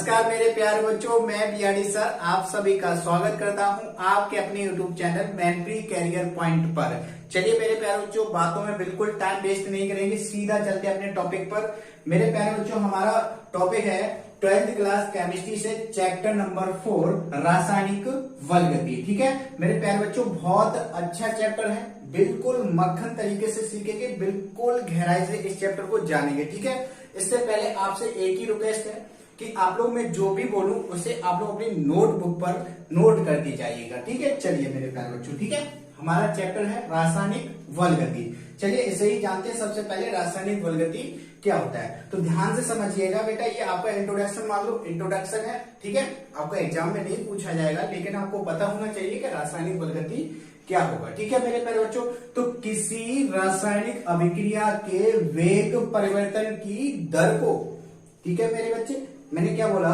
नमस्कार मेरे प्यारे बच्चों, मैं बीआरडी सर आप सभी का स्वागत करता हूं आपके अपने यूट्यूब चैनल मेंटरी कैरियर पॉइंट पर। चलिए मेरे प्यारे बच्चों, बातों में बिल्कुल टाइम वेस्ट नहीं करेंगे, सीधा चलते हैं अपने टॉपिक पर। मेरे प्यारे बच्चों, हमारा टॉपिक है 12th क्लास केमिस्ट्री से चैप्टर नंबर 4 रासायनिक वलगति। ठीक है मेरे प्यारे बच्चों, बहुत अच्छा चैप्टर है, बिल्कुल मक्खन तरीके से सीखेंगे, बिल्कुल गहराई से इस चैप्टर को जानेंगे। ठीक है, इससे पहले आपसे एक ही रिक्वेस्ट है कि आप लोग मैं जो भी बोलूं उसे आप लोग अपनी नोटबुक पर नोट कर दी जाइएगा। ठीक है, चलिए मेरे प्यारे बच्चों, ठीक है, हमारा चैप्टर है रासायनिक वलगति। चलिए इसे ही जानते हैं। सबसे पहले रासायनिक वलगति क्या होता है, तो ध्यान से समझिएगा बेटा। ये आपका इंट्रोडक्शन मान लो इंट्रोडक्शन है, ठीक है, आपका एग्जाम में नहीं पूछा जाएगा, लेकिन आपको पता होना चाहिए कि रासायनिक वलगति क्या होगा। ठीक है मेरे प्यारे बच्चों, तो किसी रासायनिक अभिक्रिया के वेग परिवर्तन की दर को, ठीक है मेरे बच्चे, मैंने क्या बोला,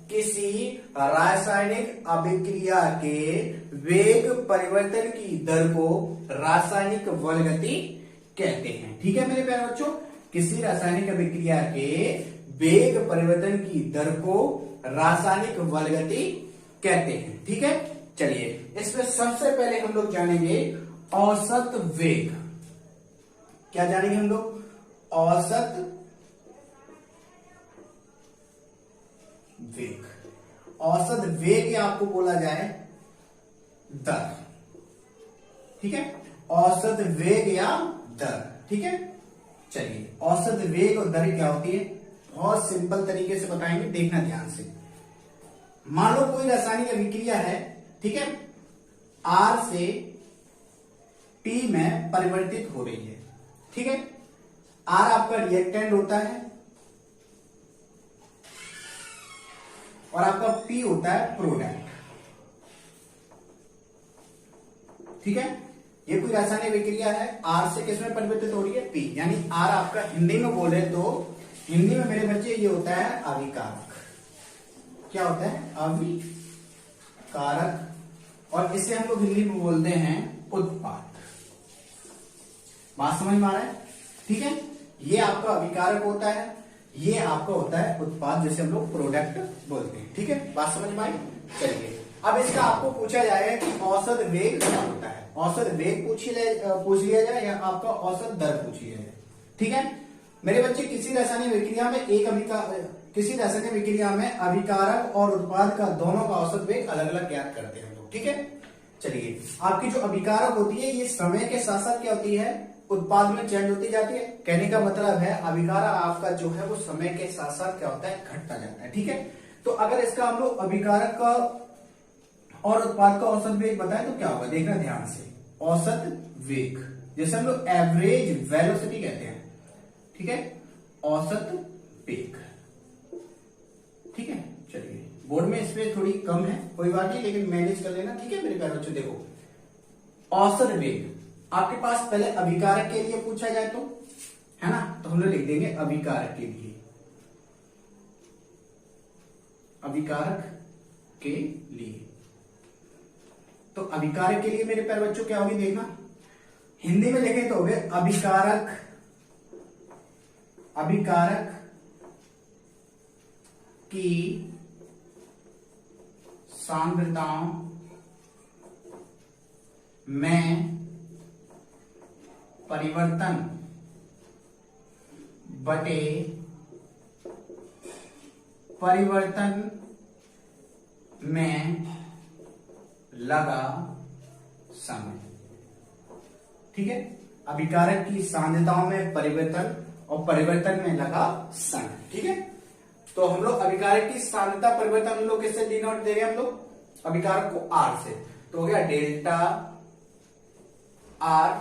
किसी रासायनिक अभिक्रिया के वेग परिवर्तन की दर को रासायनिक वलगति कहते हैं। ठीक है मेरे प्यारे बच्चों, किसी रासायनिक अभिक्रिया के वेग परिवर्तन की दर को रासायनिक वलगति कहते हैं। ठीक है, चलिए इसमें सबसे पहले हम लोग जानेंगे औसत वेग। क्या जानेंगे हम लोग? औसत वेग। औसत वेग या आपको बोला जाए दर। ठीक है, औसत वेग या दर। ठीक है, चलिए औसत वेग और दर क्या होती है, बहुत सिंपल तरीके से बताएंगे, देखना ध्यान से। मान लो कोई रासायनिक अभिक्रिया है, ठीक है, R से P में परिवर्तित हो रही है। ठीक है, R आपका रिएक्टेंट होता है और आपका P होता है प्रोडक्ट। ठीक है, ये कोई रासायनिक अभिक्रिया है, R से किस में परिवर्तित हो रही है, P, यानी R आपका हिंदी में बोले तो हिंदी में मेरे बच्चे ये होता है अभिकारक। क्या होता है? अभिकारक, और इसे हम लोग हिंदी में बोलते हैं उत्पाद। बात समझ में आ रहा है? ठीक है, ये आपका अभिकारक होता है, ये आपका होता है उत्पाद, जिसे हम लोग प्रोडक्ट बोलते हैं। ठीक है, बात समझ में आई? चलिए अब इसका आपको पूछा जाएगा कि औसत वेग क्या होता है। औसत वेग पूछ लिया जाए या आपका औसत दर पूछ लिया जाए। ठीक है मेरे बच्चे, किसी रासायनिक विक्रिया में किसी रासायनिक विक्रिया में अभिकारक और उत्पाद का दोनों का औसत वेग अलग अलग ज्ञात करते हैं हम लोग। ठीक है, चलिए आपकी जो अभिकारक होती है ये समय के साथ साथ क्या होती है, उत्पाद में चेंज होती जाती है। कहने का मतलब है अभिकारक आपका जो है वो समय के साथ साथ क्या होता है, घटता जाता है। ठीक है, तो अगर इसका हम लोग अभिकारक का और उत्पाद का औसत वेग बताएं तो क्या होगा, देखना ध्यान से। औसत वेग जैसे हम लोग एवरेज वेलोसिटी कहते हैं। ठीक है, औसत वेग। ठीक है, चलिए बोर्ड में इसमें थोड़ी कम है, कोई बात नहीं, लेकिन मैनेज कर लेना। ठीक है मेरे प्यारे बच्चों, देखो औसत वेग आपके पास पहले अभिकारक के लिए पूछा जाए तो, है ना, तो हम लोग लिख देंगे अभिकारक के लिए, अभिकारक के लिए। तो अभिकारक के लिए मेरे प्यारे बच्चों क्या होगी, देखना, हिंदी में लिखे तो हो गए अभिकारक की सांद्रताओं में परिवर्तन बटे परिवर्तन में लगा समय। ठीक है, अभिकारक की सांद्रताओं में परिवर्तन और परिवर्तन में लगा समय। ठीक है, तो हम लोग अभिकारक की सांद्रता परिवर्तन हम लोग किससे डिनोट दे रहे हैं, हम लोग अभिकारक को R से, तो हो गया डेल्टा R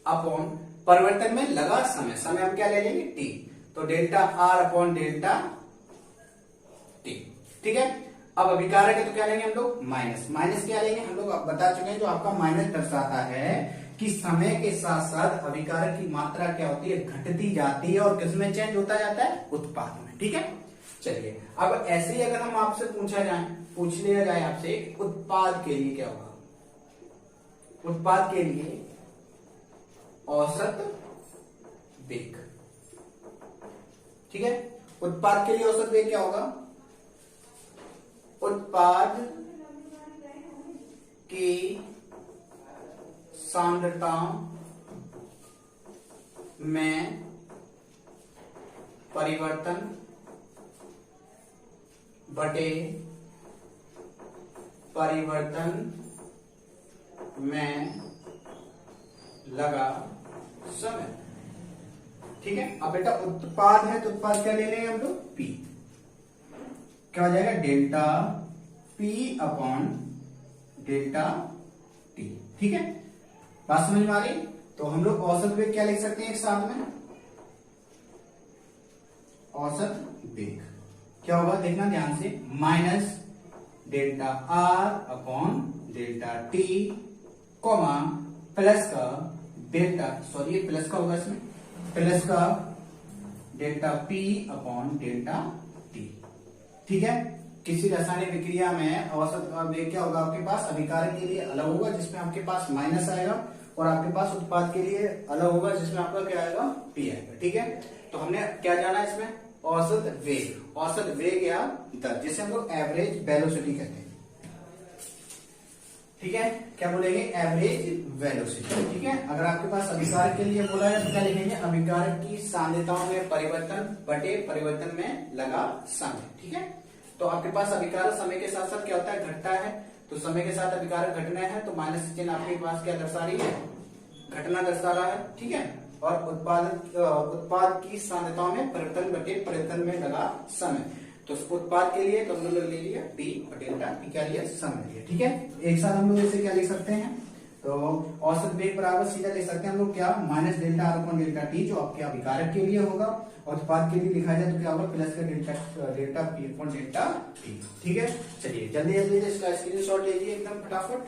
अपॉन परिवर्तन में लगा समय। समय हम क्या ले लेंगे, T, तो delta R upon delta T। ठीक है, अब अभिकारक है तो क्या लेंगे हम लोग, माइनस। माइनस क्या लेंगे हम लोग, अब बता चुके हैं, जो आपका माइनस दर्शाता है कि समय के साथ साथ अभिकारक की मात्रा क्या होती है, घटती जाती है, और किसमें चेंज होता जाता है, उत्पाद में। ठीक है, चलिए अब ऐसे ही अगर हम आपसे पूछ लिया जाए आपसे उत्पाद के लिए क्या होगा, उत्पाद के लिए औसत वेग। ठीक है, उत्पाद के लिए औसत वेग क्या होगा, उत्पाद की सांद्रता में परिवर्तन बटे परिवर्तन में लगा समय। ठीक है, अब बेटा उत्पाद है तो उत्पाद क्या ले लेंगे हम लोग, P। क्या हो जाएगा, delta P upon delta T। ठीक है, बात समझ में आ रही। तो हम लोग औसत वेग क्या लिख सकते हैं एक साथ में, औसत वेग क्या होगा देखना ध्यान से, minus delta R upon delta T comma plus का डेल्टा, सॉरी ये प्लस का होगा इसमें, प्लस का delta P upon delta T। ठीक है, किसी रासायनिक विक्रिया में औसत वेग क्या होगा आपके पास, अभिकारक के लिए अलग होगा जिसमें आपके पास माइनस आएगा, और आपके पास उत्पाद के लिए अलग होगा जिसमें आपका क्या आएगा, P आएगा। ठीक है, तो हमने क्या जाना इसमें, औसत वेग, औसत वेग या दर, जिसे हम लोग एवरेज वेलोसिटी कहते हैं। ठीक है, क्या बोलेंगे, एवरेज वेलोसिटी। ठीक है, अगर आपके पास अभिकारक के लिए बोला है तो क्या लिखेंगे, अभिकारक की सांद्रताओं में परिवर्तन बटे परिवर्तन में लगा समय। ठीक है, तो आपके पास अभिकारक समय के साथ साथ क्या होता है, घटता है, तो समय के साथ अभिकारक घटना है तो माइनस चिन्ह आपके पास क्या दर्शा रही है, घटना दर्शा रहा है। ठीक है, और उत्पाद की सांद्रताओं में परिवर्तन बटे परिवर्तन में लगा समय, तो उत्पाद के लिए तो हम लोग ले लिया P और डेल्टा P क्या लिया, समय लिया। ठीक है, एक साथ हम लोग इसे क्या लिख सकते हैं, तो औसत वेग बराबर सीधा लिख सकते हैं हम लोग क्या, minus delta R upon delta T जो आपके अभिकारक के लिए होगा, और उत्पाद के लिए लिखा जाए तो क्या होगा, प्लस का delta P upon delta T। ठीक है, चलिए जल्दी जल्दी इसका स्क्रीनशॉट लीजिए एकदम फटाफट।